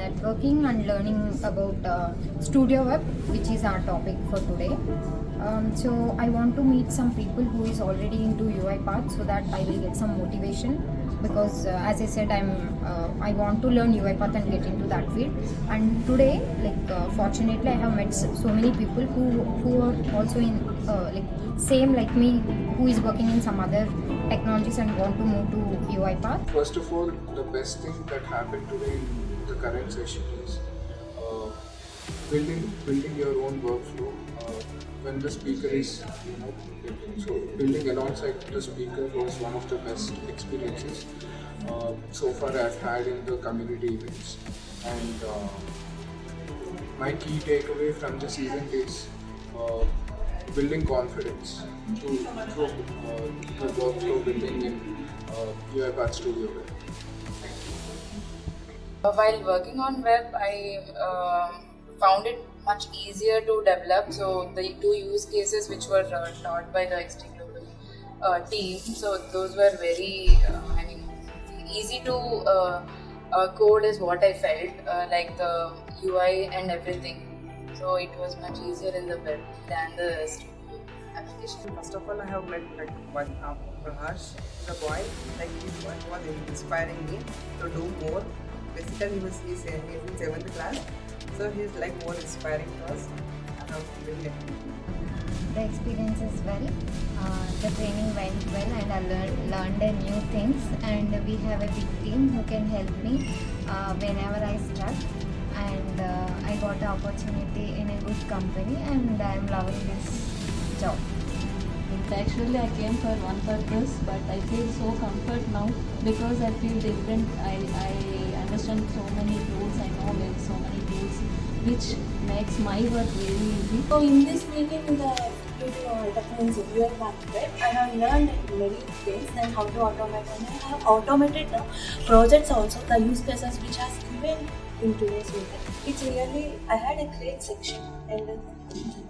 networking and learning about Studio Web, which is our topic for today. So I want to meet some people who is already into UI path so that I will get some motivation because as I said I want to learn UI path and get into that field. And today, fortunately, I have met so many people who are also in same like me, who is working in some other technologies and want to move to UI path. First of all, the best thing that happened today in the current session is building your own workflow. When the speaker is, so building alongside the speaker was one of the best experiences so far I've had in the community events. And my key takeaway from this event is building confidence through the workflow building in UiPath Studio Web. While working on web, I found it much easier to develop. So the two use cases which were taught by the Extreme Global team, so those were very, easy to code is what I felt, like the UI and everything. So it was much easier in the web than the studio application. First of all, I have met one Prahash, the boy. His one was inspiring me to do more. Basically, he's in 7th class, so he's more inspiring to us. I have really The experience is well. The training went well, and I learned new things. And we have a big team who can help me whenever I stuck. And I got the opportunity in a good company, and I am loving this job. Actually, I came for one purpose, but I feel so comfort now because I feel different. I understand so many tools. I know so many tools, which makes my work very easy. So in this meeting, the techniques UI market, I have learned many things and how to automate, and I have automated the projects also, the use cases which has given in today's meeting. It's really, I had a great section and thank you.